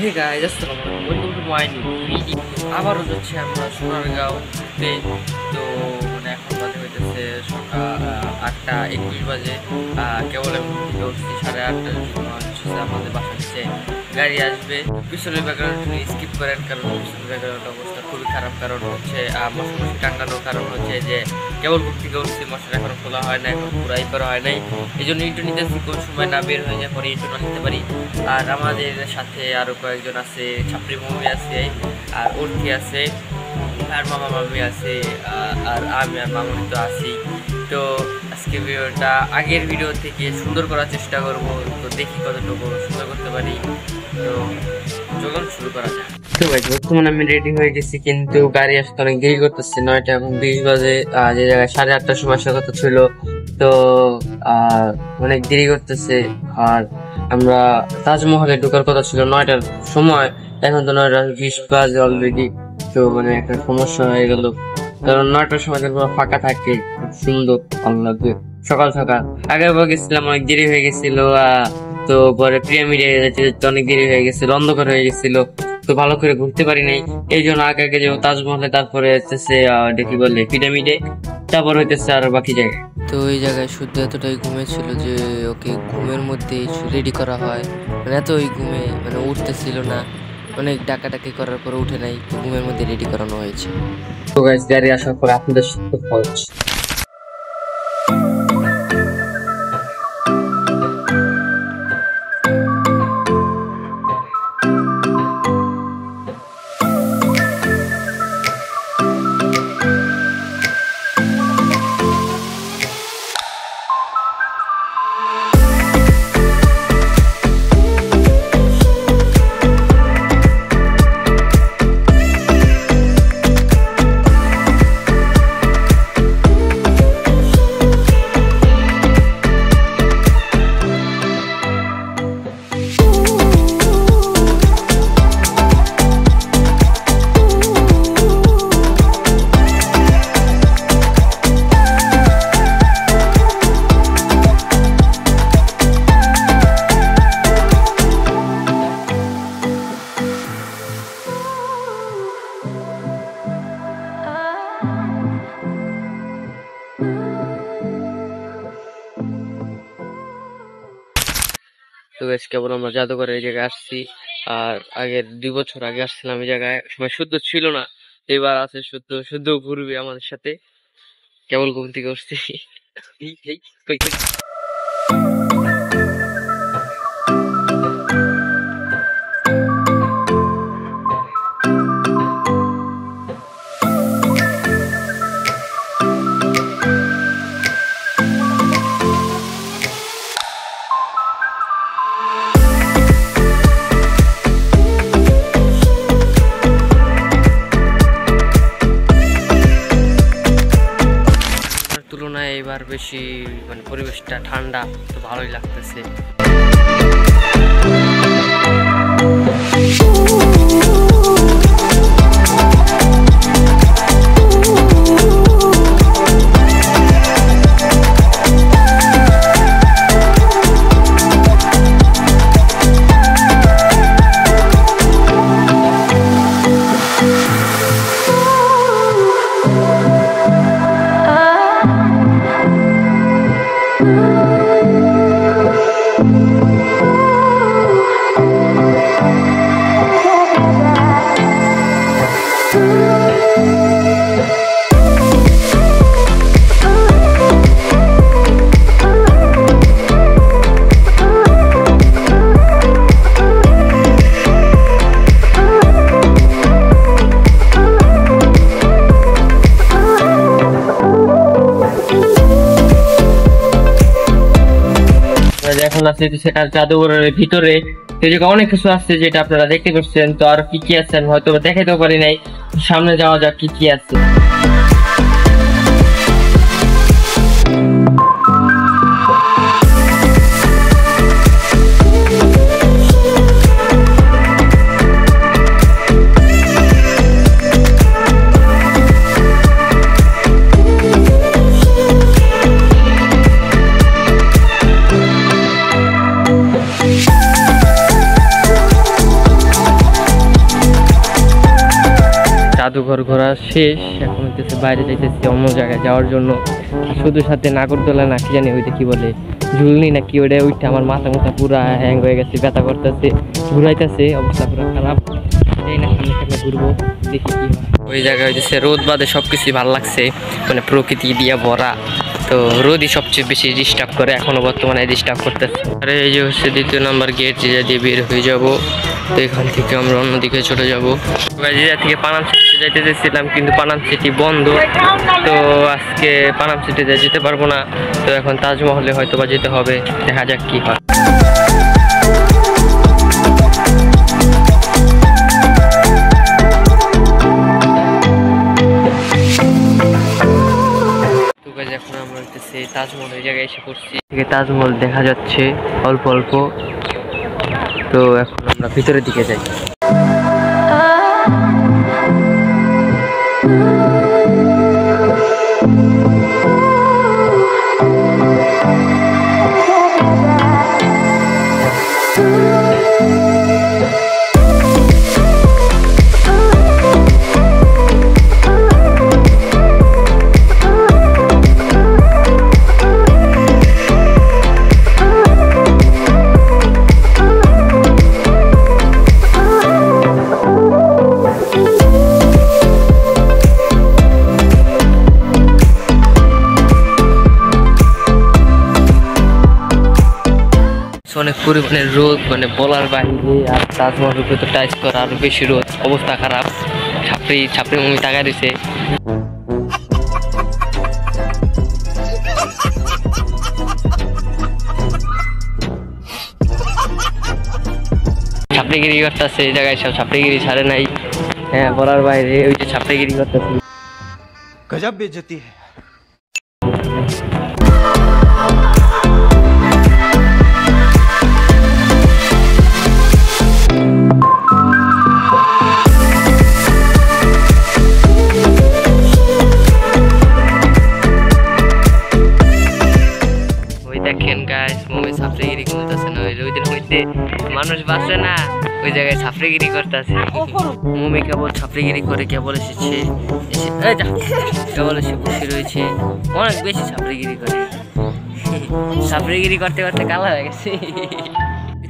Hey guys, আসসালামু আলাইকুম, welcome to my new video. আবারও যাচ্ছি আমরা সোনারগাঁও ঘুরতে। তো এখন বাজে হইতেছে সকাল 8:21 বাজে। কেবল আমি ঘুম থেকে উঠছি 8:30 আমাদের বাসা নিচে গাড়ি আসবে। পিছনের ব্যাকগ্রাউন্ড স্কিপ করেন, কারণ পিছনের ব্যাকগ্রাউন্ড অবস্থা খুবই খারাপ। কারণ হচ্ছে মশামশি টাঙ্গানো, কারণ হচ্ছে যে কেবল ঘুম থেকে উঠছি, মশার এখনো খোলা হয় না, এখন পুরাই করা হয় নাই। এই জন্য ইন্টু নিতেছি, কোন সময় না বের হয়ে যায় পরে ইন্টু না নিতে পারি। আর আমাদের সাথে আরো কয়েকজন আছে, ছাপড়ি মমি আছে, আর উর্কি আছে, আর মামা মামি আছে, আর আমি আর মামনি তো আছি। তো আজকে ভিডিওটা আগের ভিডিও থেকে সুন্দর করার চেষ্টা করব, তো দেখি কতটুকু সুন্দর করতে পারি। তো চলুন শুরু করা যাক। তো ভাই বর্তমানে আমি রেডি হয়ে গেছি, কিন্তু গাড়ি আসতে অনেক দেরি করতেছে। 9:20 বাজে, যে জায়গায় 8:30টার সময় আসার কথা ছিল। তো অনেক দেরি করতেছে। আর আমরা তাজমহলে ঢোকার কথা ছিল 9টার সময়, এখন তো 9:20 বাজে অলরেডি। তো একটা সমস্যা হয়ে গেল, কারণ 9টার সময় দেখবো ফাঁকা থাকে, খুব সুন্দর ভালো লাগবে। সকাল সকাল আগের বার গেছিলাম, অনেক দেরি হয়ে গেছিল। তো পরে পিরামিডে যেতে অনেক দেরি হয়ে গেছিল, অন্ধকার হয়ে গেছিল, তো ভালো করে ঘুরতে পারি নাই। এই জন্য আগে আগে যাবো তাজমহলে, তারপরে হচ্ছে কি বলে পিরামিডে, তারপর হইতেছে আর বাকি জায়গায়। তো এই জায়গায় শুদ্ধ এতটাই ঘুমেছিল যে ওকে ঘুমের মধ্যে রেডি করা হয়, এতই ঘুমে উঠতেছিল না। অনেক ডাকাডাকি করার পরে উঠে নাই, তো ঘুমের মধ্যে রেডি করানো হয়েছে। তো গাইস, গাড়ি আসার পর আপনাদের সাথে পৌঁছ। তো বেশ কেবল আমরা জাদুঘরের এই জায়গায় আসছি। আর আগের 2 বছর আগে আসছিলাম এই জায়গায়, সময় শুদ্ধ ছিল না। এবার আছে শুদ্ধ, শুদ্ধ ঘুরবে আমাদের সাথে। কেবল ঘুম থেকে উঠছি। কই কই তুলনায় এবার বেশি পরিবেশটা ঠান্ডা, তো ভালোই লাগতেছে। এখন আছে সেটা জাদুঘরের ভিতরে, এই জায়গায় অনেক কিছু আছে যেটা আপনারা দেখতে পাচ্ছেন। তো আর কি কি আছে আমি হয়তো দেখাইতেও পারি নাই। সামনে যাওয়া যাক কি কি আছে। জাদুঘর ঘোরা শেষ, এখন হইতেছে বাইরে যাইতেছি অন্য জায়গায় যাওয়ার জন্য। শুধু সাথে নাগরদোলা না কি জানি ওইটা কি বলে, ঝুলনি না কি ওইটা, ওইটা আমার মাথা পুরা হ্যাং হয়ে গেছে, ব্যথা করতেছে, ঘুরাইতেছে, অবস্থা পুরো খারাপ। এই না সামনে সামনে ঘুরবো, দেখি কি হয়। ওই জায়গায় হইতেছে রোদ বাদে সব কিছুই ভালো লাগছে, মানে প্রকৃতি দিয়ে ভরা। তো রোদই সবচেয়ে বেশি ডিস্টার্ব করে, এখনো বর্তমানে ডিস্টার্ব করতেছে। আর এই যে হচ্ছে 2 নম্বর গেট, যে দিয়ে বের হয়ে যাব। তো এখান থেকে আমরা অন্যদিকে চলে যাবো। যে থেকে পানাম সিটি যাইতে চেয়েছিলাম, কিন্তু পানাম সিটি বন্ধ। তো আজকে পানাম সিটি যেতে পারবো না। তো এখন তাজমহলে হয়তো বা যেতে হবে, দেখা যাক কি হয়। এখন আমরা হইতেছে তাজমহল ওই জায়গায় এসে পড়ছি, থেকে তাজমহল দেখা যাচ্ছে অল্প অল্প। তো এখন আমরা ভিতরের দিকে যাই। অনেক পরিমাণে রোদ, মানে বলার বাইরে। আর তাজমহলের উপরে তো টাইস করা, আরো বেশি রোদ, অবস্থা খারাপ। ছাপড়ি ছাপড়ি মুভি তাকায় দিছে। ছাপড়িগিরি করতেছে এই জায়গায়, সব ছাপড়িগিরি ছাড়ে নাই। হ্যাঁ, বলার বাইরে, ওই যে ছাপড়িগিরি করতেছে। गजब बेइज्जती है। দেখেন গাইস, মুভি ছাপড়িগিরি করতেছে না, ওই দিন হইতে মানুষ বাঁচে না, ওই জায়গায় ছাপড়িগিরি করতেছে। মুভি কেবল ছাপড়িগিরি করে কেবল এসেছে, কেবল এসে খুশি রয়েছে, অনেক বেশি ছাপড়িগিরি করে। ছাপড়িগিরি করতে করতে কালা হয়ে গেছে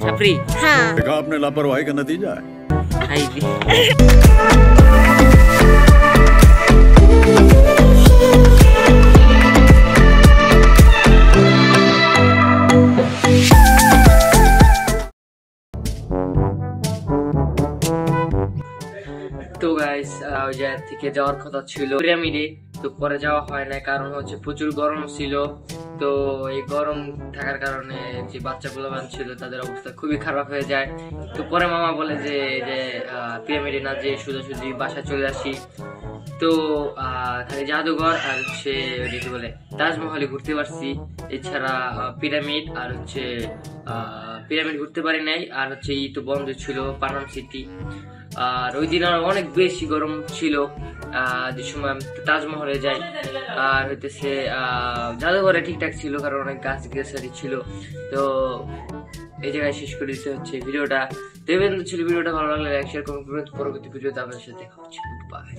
ছাপড়ি। হ্যাঁ, आपने लापरवाही का नतीजा है। তো গাইস, ওই জায়গা থেকে যাওয়ার কথা ছিল পিরামিডে, তো পরে যাওয়া হয় না, কারণ হচ্ছে প্রচুর গরম ছিল। তো এই গরম থাকার কারণে যে বাচ্চাগুলো ছিল তাদের অবস্থা খুবই খারাপ হয়ে যায়। তো পরে মামা বলে যে পিরামিডে না যে সোজাসুজি বাসায় চলে আসি। তো খালি জাদুঘর আর হচ্ছে কি বলে তাজমহলে ঘুরতে পারছি, এছাড়া পিরামিড আর হচ্ছে পিরামিড ঘুরতে পারি নাই। আর হচ্ছে ই তো বন্ধ ছিল, পানাম সিটি। আর ওই দিন আর অনেক বেশি গরম ছিল যে সময় তাজমহলে যাই। আর হইতেছে জাদুঘরে ঠিকঠাক ছিল, কারণ অনেক গাছ গাছালি ছিল। তো এই জায়গায় শেষ করে দিতে হচ্ছে ভিডিওটা। তো এই ছিল ভিডিওটা ভালো লাগলে লাইক শেয়ার করুন। পরবর্তী ভিডিওতে আপনাদের সাথে দেখা হচ্ছে। বাই।